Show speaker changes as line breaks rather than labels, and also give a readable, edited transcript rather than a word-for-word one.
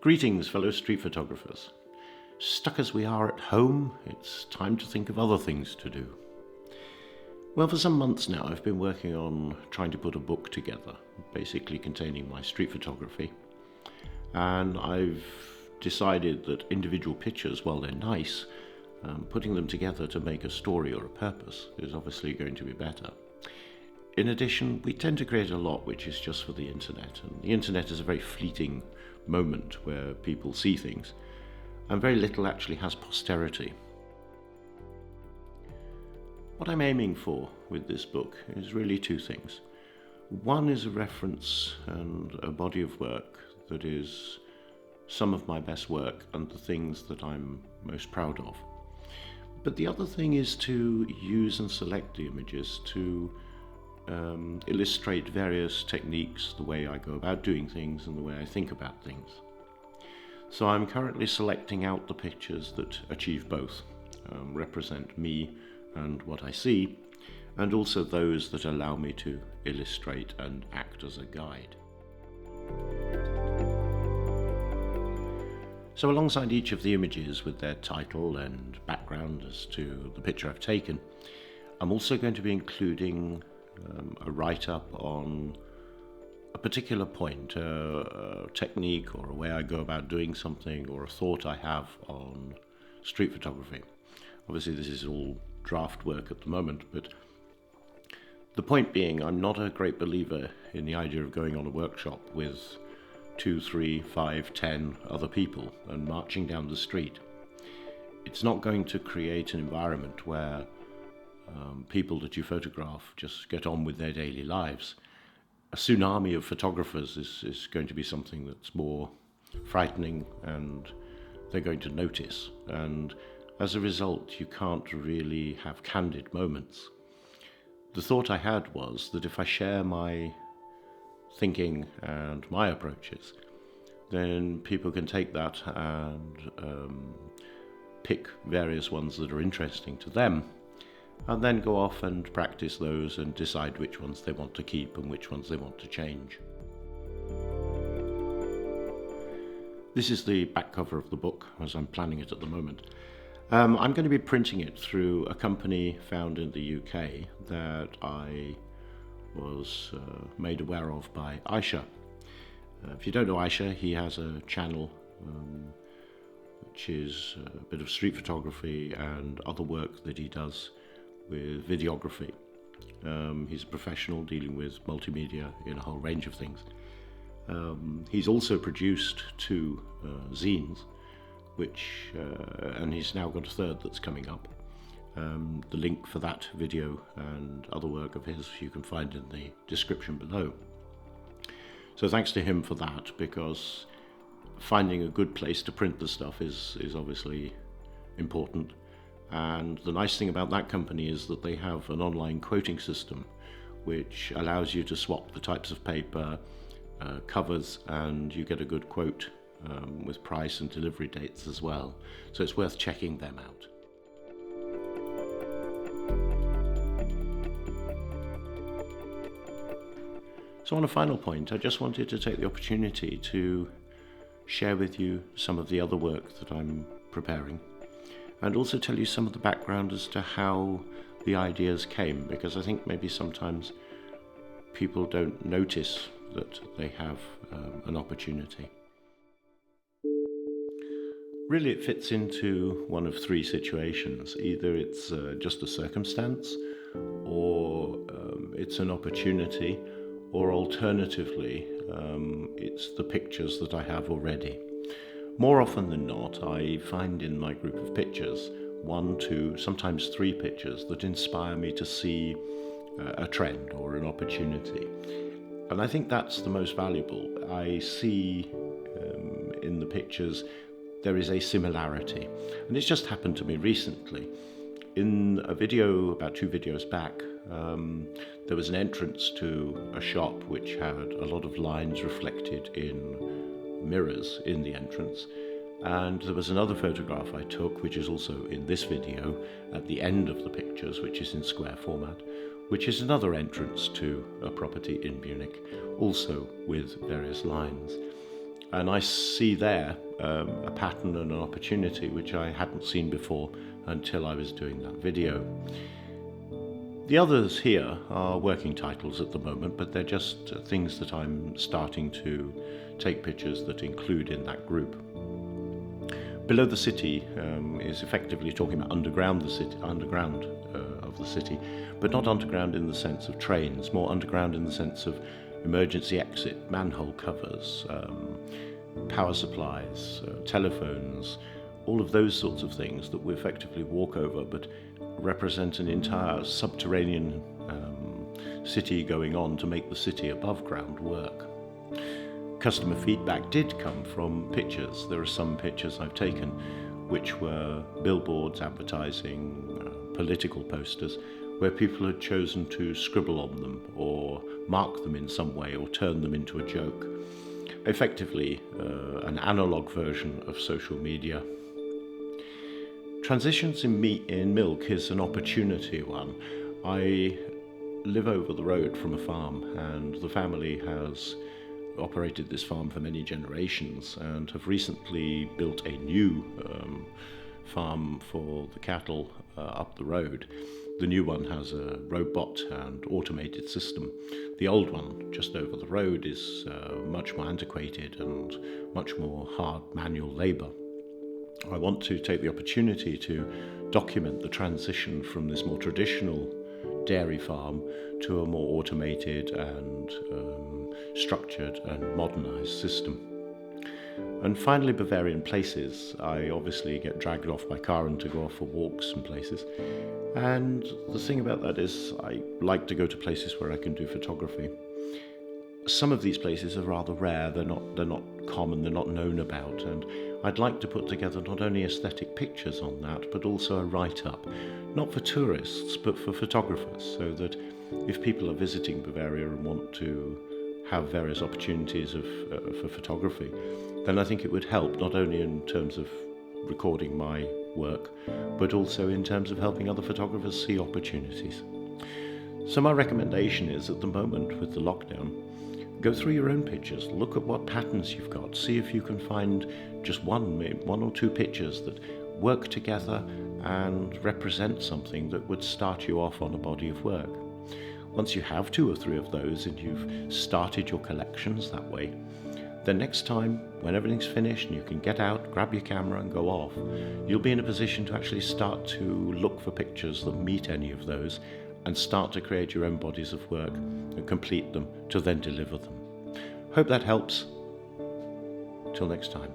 Greetings, fellow street photographers. Stuck as we are at home, it's time to think of other things to do. Well, for some months now, I've been working on trying to put a book together, basically containing my street photography. And I've decided that individual pictures, while they're nice, putting them together to make a story or a purpose is obviously going to be better. In addition, we tend to create a lot which is just for the internet, and the internet is a very fleeting moment where people see things, and very little actually has posterity. What I'm aiming for with this book is really two things. One is a reference and a body of work that is some of my best work and the things that I'm most proud of. But the other thing is to use and select the images to illustrate various techniques, the way I go about doing things and the way I think about things. So I'm currently selecting out the pictures that achieve both, represent me and what I see, and also those that allow me to illustrate and act as a guide. So alongside each of the images with their title and background as to the picture I've taken, I'm also going to be including a write-up on a particular point, a technique or a way I go about doing something or a thought I have on street photography. Obviously this is all draft work at the moment, but the point being I'm not a great believer in the idea of going on a workshop with 2, 3, 5, 10 other people and marching down the street. It's not going to create an environment where people that you photograph just get on with their daily lives. A tsunami of photographers is going to be something that's more frightening, and they're going to notice. And as a result, you can't really have candid moments. The thought I had was that if I share my thinking and my approaches, then people can take that and pick various ones that are interesting to them, and then go off and practice those and decide which ones they want to keep and which ones they want to change. This is the back cover of the book as I'm planning it at the moment. I'm going to be printing it through a company found in the UK that I was made aware of by iCha. If you don't know iCha, he has a channel which is a bit of street photography and other work that he does with videography. He's a professional dealing with multimedia in a whole range of things. He's also produced 2 zines, and he's now got a third that's coming up. The link for that video and other work of his you can find in the description below. So thanks to him for that, because finding a good place to print the stuff is obviously important. And the nice thing about that company is that they have an online quoting system which allows you to swap the types of paper, covers, and you get a good quote with price and delivery dates as well. So it's worth checking them out. So on a final point, I just wanted to take the opportunity to share with you some of the other work that I'm preparing, and also tell you some of the background as to how the ideas came, because I think maybe sometimes people don't notice that they have an opportunity. Really, it fits into one of 3 situations. Either it's just a circumstance, or it's an opportunity, or alternatively, it's the pictures that I have already. More often than not, I find in my group of pictures 1, 2, sometimes 3 pictures that inspire me to see a trend or an opportunity. And I think that's the most valuable. I see in the pictures there is a similarity. And it's just happened to me recently. In a video, about 2 videos back, there was an entrance to a shop which had a lot of lines reflected in mirrors in the entrance, and there was another photograph I took, which is also in this video, at the end of the pictures, which is in square format, which is another entrance to a property in Munich, also with various lines. And I see there a pattern and an opportunity which I hadn't seen before until I was doing that video. The others here are working titles at the moment, but they're just things that I'm starting to take pictures that include in that group. Below the City is effectively talking about underground of the city, but not underground in the sense of trains, more underground in the sense of emergency exit, manhole covers, power supplies, telephones, all of those sorts of things that we effectively walk over but represent an entire subterranean city going on to make the city above ground work. Customer feedback did come from pictures. There are some pictures I've taken which were billboards, advertising, political posters, where people had chosen to scribble on them or mark them in some way or turn them into a joke. Effectively, an analog version of social media. Transitions in milk is an opportunity one. I live over the road from a farm, and the family has operated this farm for many generations and have recently built a new farm for the cattle up the road. The new one has a robot and automated system. The old one just over the road is much more antiquated and much more hard manual labour. I want to take the opportunity to document the transition from this more traditional dairy farm to a more automated and structured and modernised system. And finally, Bavarian places. I obviously get dragged off by Karen to go off for walks and places. And the thing about that is I like to go to places where I can do photography. Some of these places are rather rare, they're not common, they're not known about, and I'd like to put together not only aesthetic pictures on that, but also a write-up, not for tourists, but for photographers, so that if people are visiting Bavaria and want to have various opportunities for photography, then I think it would help, not only in terms of recording my work, but also in terms of helping other photographers see opportunities. So my recommendation is, at the moment with the lockdown, go through your own pictures, look at what patterns you've got, see if you can find just one or two pictures that work together and represent something that would start you off on a body of work. Once you have 2 or 3 of those and you've started your collections that way, then next time, when everything's finished and you can get out, grab your camera and go off, you'll be in a position to actually start to look for pictures that meet any of those and start to create your own bodies of work and complete them to then deliver them. Hope that helps. Till next time.